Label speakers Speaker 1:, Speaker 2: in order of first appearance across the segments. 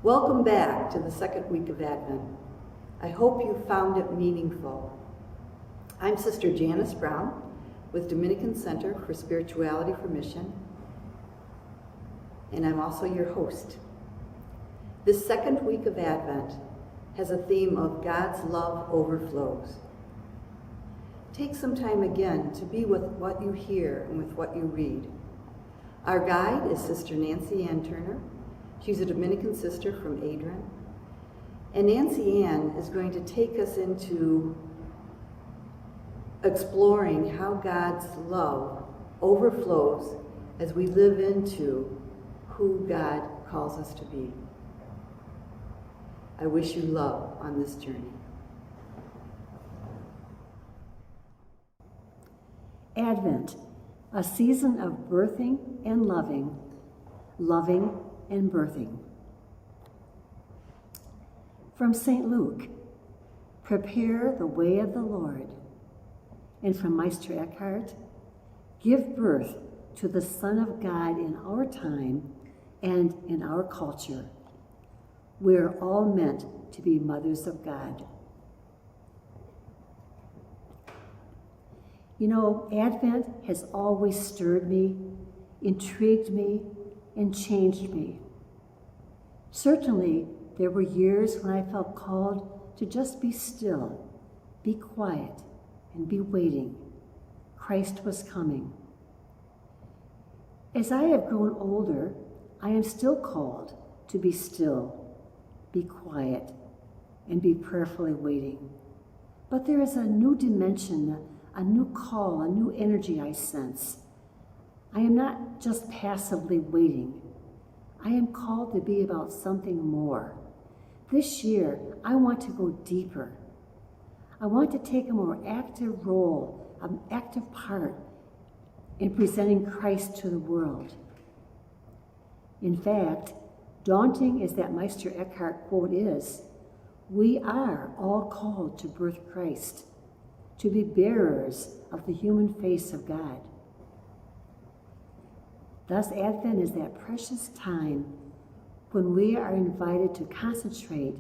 Speaker 1: Welcome back to the second week of Advent. I hope you found it meaningful. I'm Sister Janice Brown with Dominican Center for Spirituality for Mission, and I'm also your host. This second week of Advent has a theme of God's love overflows. Take some time again to be with what you hear and with what you read. Our guide is Sister Nancy Ann Turner. She's a Dominican sister from Adrian. And Nancy Ann is going to take us into exploring how God's love overflows as we live into who God calls us to be. I wish you love on this journey.
Speaker 2: Advent, a season of birthing and loving, loving and birthing. From St. Luke, prepare the way of the Lord. And from Meister Eckhart, give birth to the Son of God in our time and in our culture. We are all meant to be mothers of God. You know, Advent has always stirred me, intrigued me, and changed me. Certainly, there were years when I felt called to just be still, be quiet, and be waiting. Christ was coming. As I have grown older, I am still called to be still, be quiet, and be prayerfully waiting. But there is a new dimension, a new call, a new energy I sense. I am not just passively waiting. I am called to be about something more. This year, I want to go deeper. I want to take a more active role, an active part in presenting Christ to the world. In fact, daunting as that Meister Eckhart quote is, we are all called to birth Christ, to be bearers of the human face of God. Thus, Advent is that precious time when we are invited to concentrate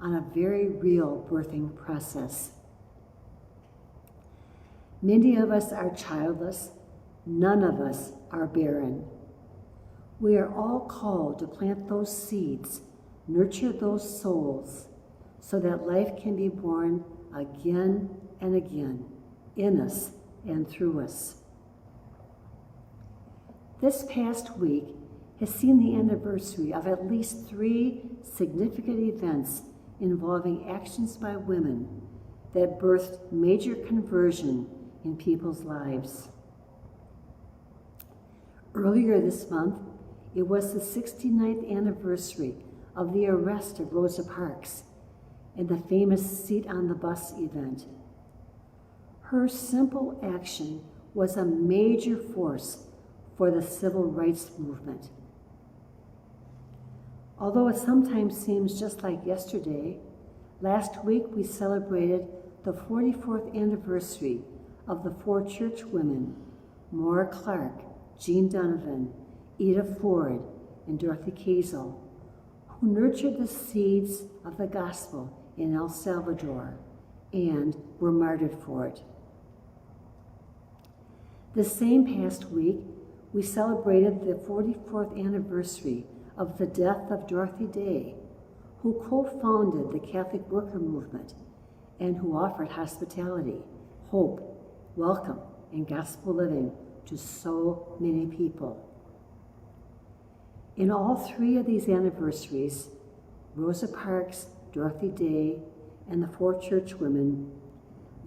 Speaker 2: on a very real birthing process. Many of us are childless, none of us are barren. We are all called to plant those seeds, nurture those souls, so that life can be born again and again, in us and through us. This past week has seen the anniversary of at least 3 significant events involving actions by women that birthed major conversion in people's lives. Earlier this month, it was the 69th anniversary of the arrest of Rosa Parks and the famous Seat on the Bus event. Her simple action was a major force for the civil rights movement. Although it sometimes seems just like yesterday, last week we celebrated the 44th anniversary of the 4 church women, Maura Clark, Jean Donovan, Ida Ford, and Dorothy Kazel, who nurtured the seeds of the gospel in El Salvador and were martyred for it. The same past week, we celebrated the 44th anniversary of the death of Dorothy Day, who co-founded the Catholic Worker Movement and who offered hospitality, hope, welcome, and gospel living to so many people. In all 3 of these anniversaries, Rosa Parks, Dorothy Day, and the 4 church women,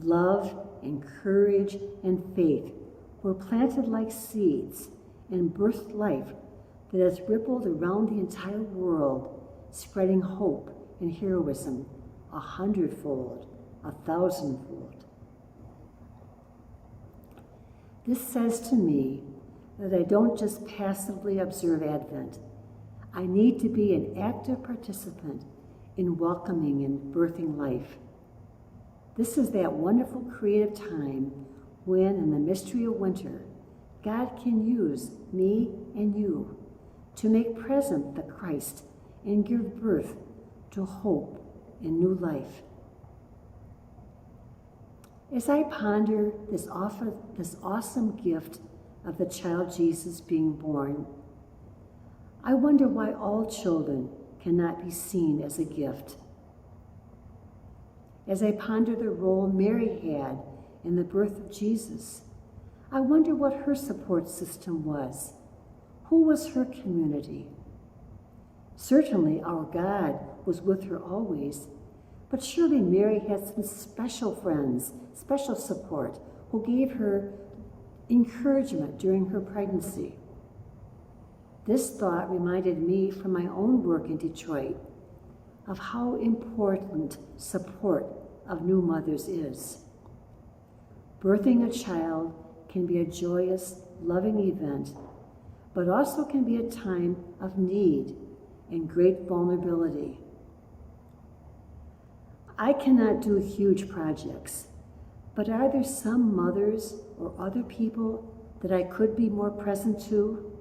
Speaker 2: love and courage and faith were planted like seeds and birthed life that has rippled around the entire world, spreading hope and heroism 100-fold, 1,000-fold. This says to me that I don't just passively observe Advent. I need to be an active participant in welcoming and birthing life. This is that wonderful creative time when, in the mystery of winter, God can use me and you to make present the Christ and give birth to hope and new life. As I ponder this awesome gift of the child Jesus being born, I wonder why all children cannot be seen as a gift. As I ponder the role Mary had in the birth of Jesus, I wonder what her support system was. Who was her community? Certainly our God was with her always, but surely Mary had some special friends, special support, who gave her encouragement during her pregnancy. This thought reminded me from my own work in Detroit of how important support of new mothers is. Birthing a child can be a joyous, loving event, but also can be a time of need and great vulnerability. I cannot do huge projects, but are there some mothers or other people that I could be more present to?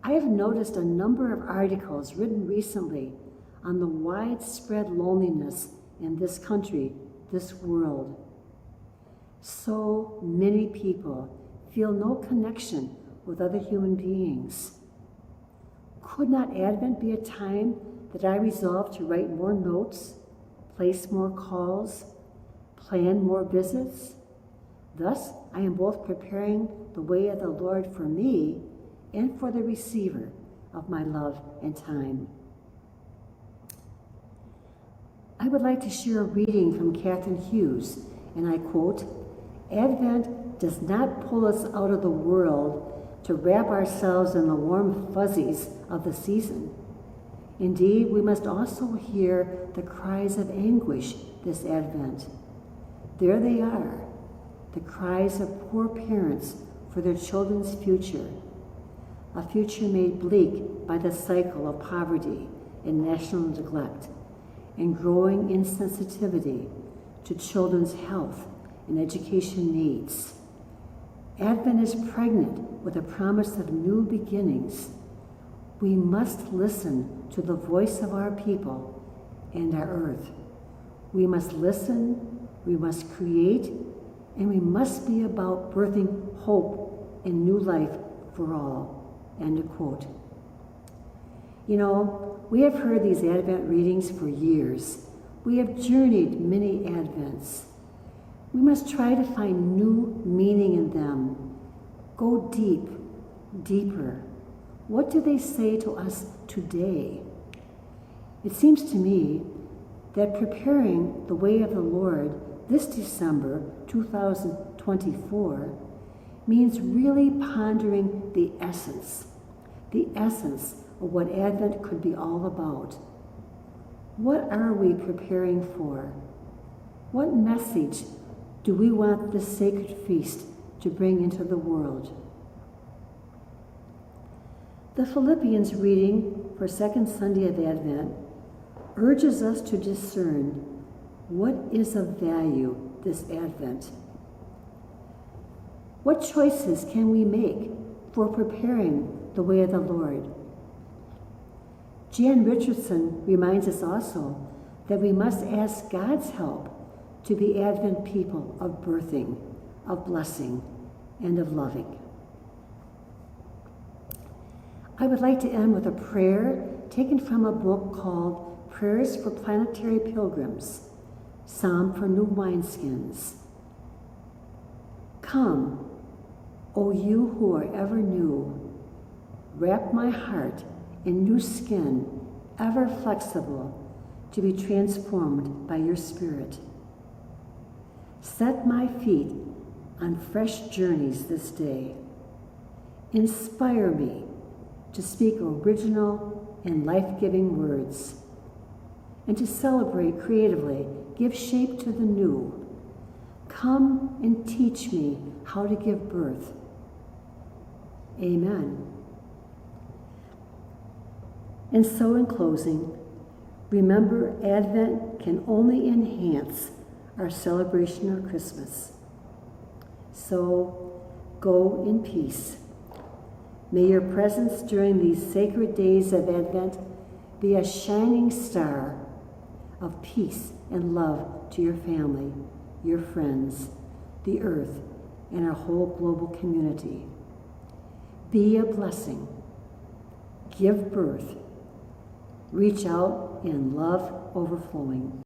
Speaker 2: I have noticed a number of articles written recently on the widespread loneliness in this country, this world. So many people feel no connection with other human beings. Could not Advent be a time that I resolve to write more notes, place more calls, plan more visits? Thus, I am both preparing the way of the Lord for me and for the receiver of my love and time. I would like to share a reading from Catherine Hughes, and I quote, "Advent does not pull us out of the world to wrap ourselves in the warm fuzzies of the season. Indeed, we must also hear the cries of anguish this Advent. There they are, the cries of poor parents for their children's future, a future made bleak by the cycle of poverty and national neglect, and growing insensitivity to children's health and education needs. Advent is pregnant with a promise of new beginnings. We must listen to the voice of our people and our earth. We must listen, we must create, and we must be about birthing hope and new life for all." End of quote. You know, we have heard these Advent readings for years. We have journeyed many Advents. We must try to find new meaning in them. Go deep, deeper. What do they say to us today? It seems to me that preparing the way of the Lord this December 2024 means really pondering the essence of what Advent could be all about. What are we preparing for? What message do we want this sacred feast to bring into the world? The Philippians reading for Second Sunday of Advent urges us to discern what is of value this Advent. What choices can we make for preparing the way of the Lord? Jan Richardson reminds us also that we must ask God's help to be Advent people of birthing, of blessing, and of loving. I would like to end with a prayer taken from a book called Prayers for Planetary Pilgrims, Psalm for New Wineskins. Come, O you who are ever new, wrap my heart in new skin, ever flexible, to be transformed by your Spirit. Set my feet on fresh journeys this day. Inspire me to speak original and life-giving words, and to celebrate creatively, give shape to the new. Come and teach me how to give birth. Amen. And so in closing, remember Advent can only enhance our celebration of Christmas. So go in peace. May your presence during these sacred days of Advent Be a shining star of peace and love to your family, your friends, the earth, and our whole global community. Be a blessing. Give birth. Reach out in love overflowing.